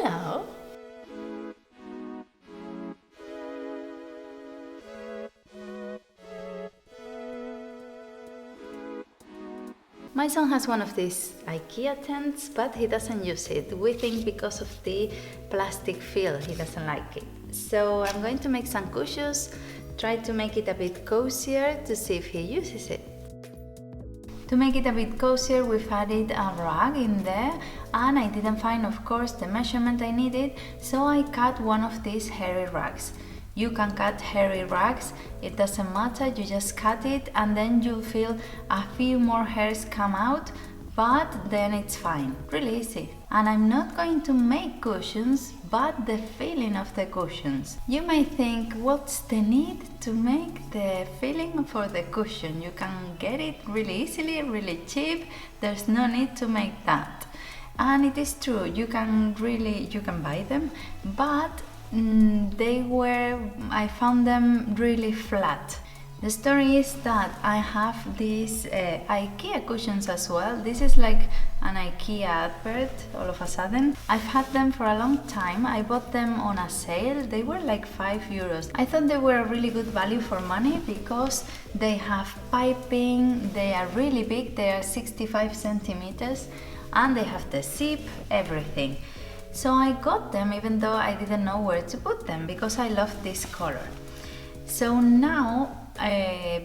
Hello. My son has one of these Ikea tents, but he doesn't use it. We think because of the plastic feel, he doesn't like it. So I'm going to make some cushions, try to make it a bit cozier to see if he uses it. To make it a bit cozier, we've added a rug in there, and I didn't find, of course, the measurement I needed, so I cut one of these hairy rugs. You can cut hairy rugs, it doesn't matter, you just cut it and then you'll feel a few more hairs come out, but then it's fine, really easy. And I'm not going to make cushions, but the filling of the cushions. You may think, what's the need to make the filling for the cushion? You can get it really easily, really cheap, there's no need to make that. And it is true, you can buy them, but I found them really flat. The story is that I have these Ikea cushions as well. This is like an Ikea advert all of a sudden. I've had them for a long time. I bought them on a sale. They were like €5. I thought they were a really good value for money because they have piping, they are really big, they are 65 centimeters, and they have the zip, everything. So I got them even though I didn't know where to put them because I love this color. So now,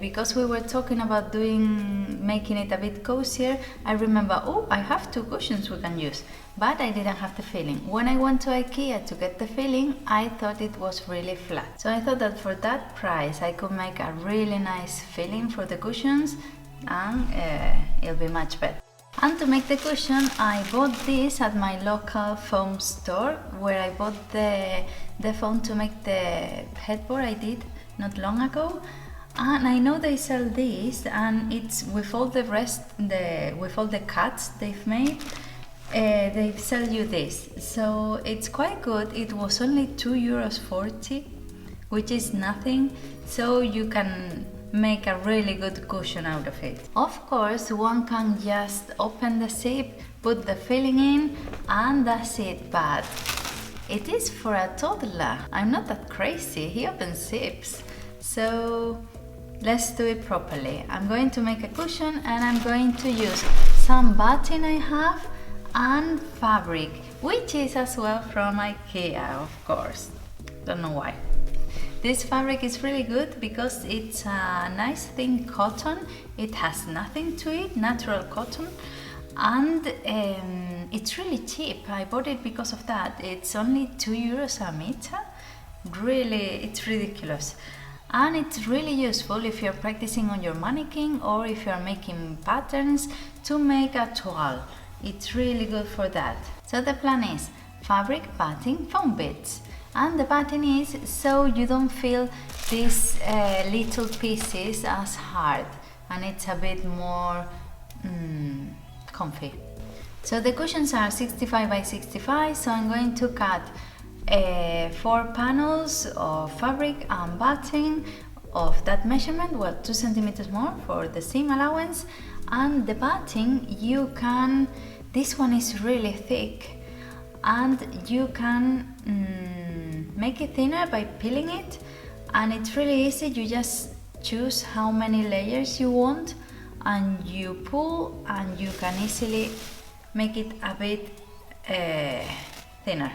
because we were talking about making it a bit cozier, I remember, oh, I have 2 cushions we can use, but I didn't have the filling. When I went to Ikea to get the filling, I thought it was really flat. So I thought that for that price I could make a really nice filling for the cushions and it'll be much better. And to make the cushion, I bought this at my local foam store where I bought the foam to make the headboard I did not long ago. And I know they sell this, and it's with all the with all the cuts they've made, they sell you this. So it's quite good. It was only €2.40, which is nothing. So you can make a really good cushion out of it. Of course, one can just open the zip, put the filling in, and that's it, but it is for a toddler. I'm not that crazy, he opens zips. So let's do it properly. I'm going to make a cushion and I'm going to use some batting I have and fabric, which is as well from Ikea, of course. Don't know why. This fabric is really good because it's a nice thin cotton. It has nothing to it, natural cotton, and it's really cheap. I bought it because of that. It's only €2 a meter. Really, it's ridiculous. And it's really useful if you're practicing on your mannequin or if you're making patterns to make a toile. It's really good for that. So the plan is fabric, batting, foam bits. And the batting is so you don't feel these little pieces as hard, and it's a bit more comfy. So the cushions are 65 by 65, so I'm going to cut 4 panels of fabric and batting of that measurement, well, 2 centimeters more for the seam allowance. And the batting, this one is really thick, and you can make it thinner by peeling it, and it's really easy. You just choose how many layers you want and you pull, and you can easily make it a bit thinner.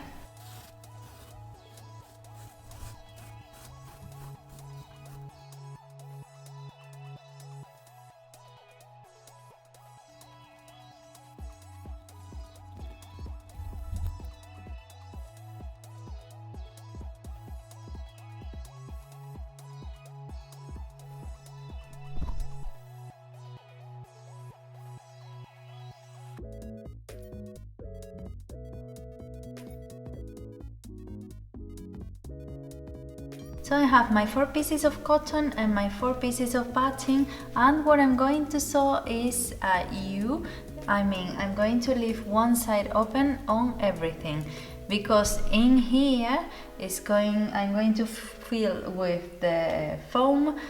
So I have my 4 pieces of cotton and my 4 pieces of batting, and what I'm going to sew is a U. I'm going to leave one side open on everything, because in here I'm going to fill with the foam,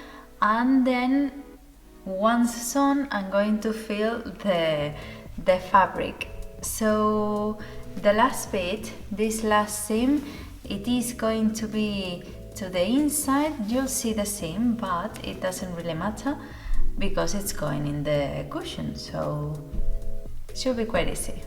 and then once sewn I'm going to fill the fabric. So the last bit, this last seam, it is going to be to the inside. You'll see the seam, but it doesn't really matter because it's going in the cushion, so it should be quite easy.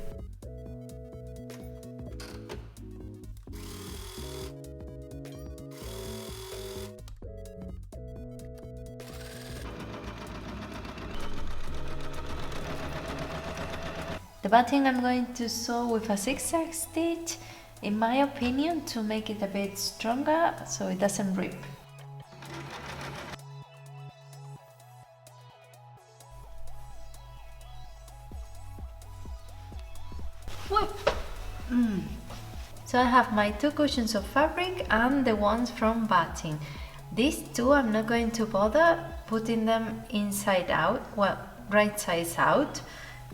The batting I'm going to sew with a zigzag stitch, in my opinion, to make it a bit stronger so it doesn't rip. So I have my 2 cushions of fabric and the ones from batting. These 2 I'm not going to bother putting them inside out, well, right sides out,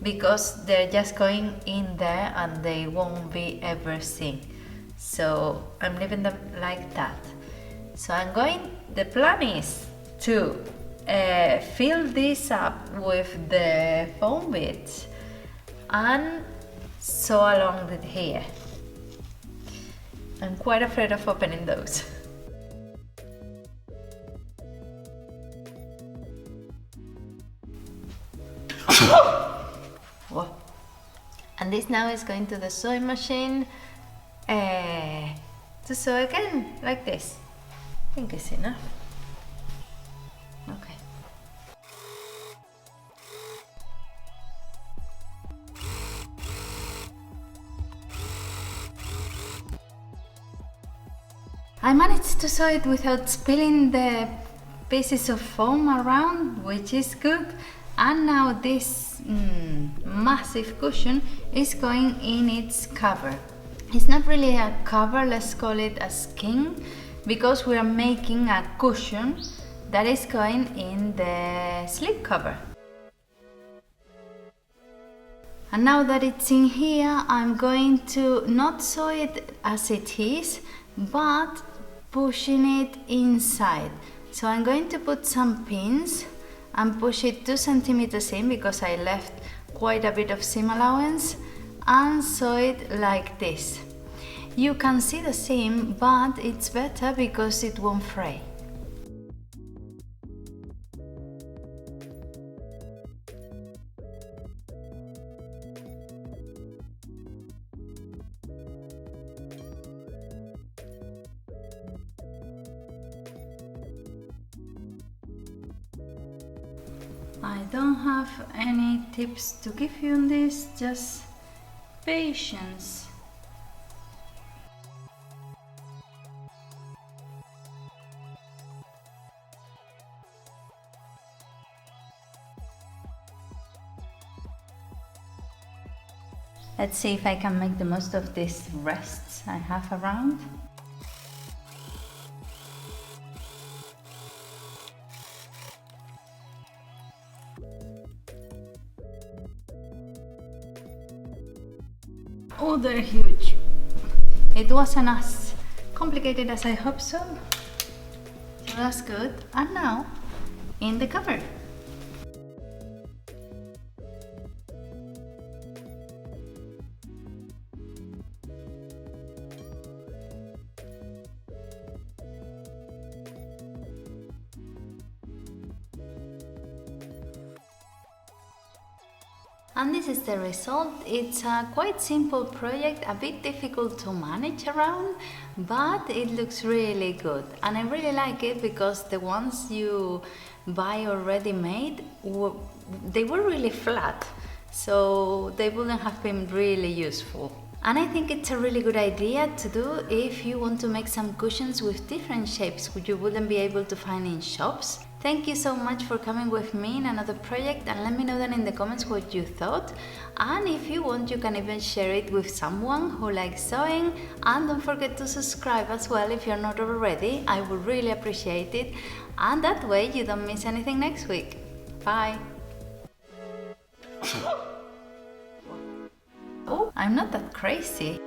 because they're just going in there and they won't be ever seen. So I'm leaving them like that. So the plan is to fill this up with the foam bits and sew along it here. I'm quite afraid of opening those. Whoa. And this now is going to the sewing machine to sew again, like this. I think it's enough. Okay. I managed to sew it without spilling the pieces of foam around, which is good. And now this massive cushion is going in its cover. It's not really a cover, let's call it a skin, because we are making a cushion that is going in the slip cover. And now that it's in here, I'm going to not sew it as it is, but pushing it inside. So I'm going to put some pins and push it 2 centimeters in because I left quite a bit of seam allowance, and sew it like this. You can see the seam, but it's better because it won't fray. I don't have any tips to give you on this, just patience. Let's see if I can make the most of these rests I have around. Oh, they're huge. It wasn't as complicated as I hoped so. So that's good. And now, in the cover. And this is the result. It's a quite simple project, a bit difficult to manage around, but it looks really good. And I really like it because the ones you buy already made, they were really flat, so they wouldn't have been really useful. And I think it's a really good idea to do if you want to make some cushions with different shapes which you wouldn't be able to find in shops. Thank you so much for coming with me in another project, and let me know down in the comments what you thought. And if you want, you can even share it with someone who likes sewing, and don't forget to subscribe as well if you're not already. I would really appreciate it, and that way you don't miss anything next week. Bye! Oh, I'm not that crazy.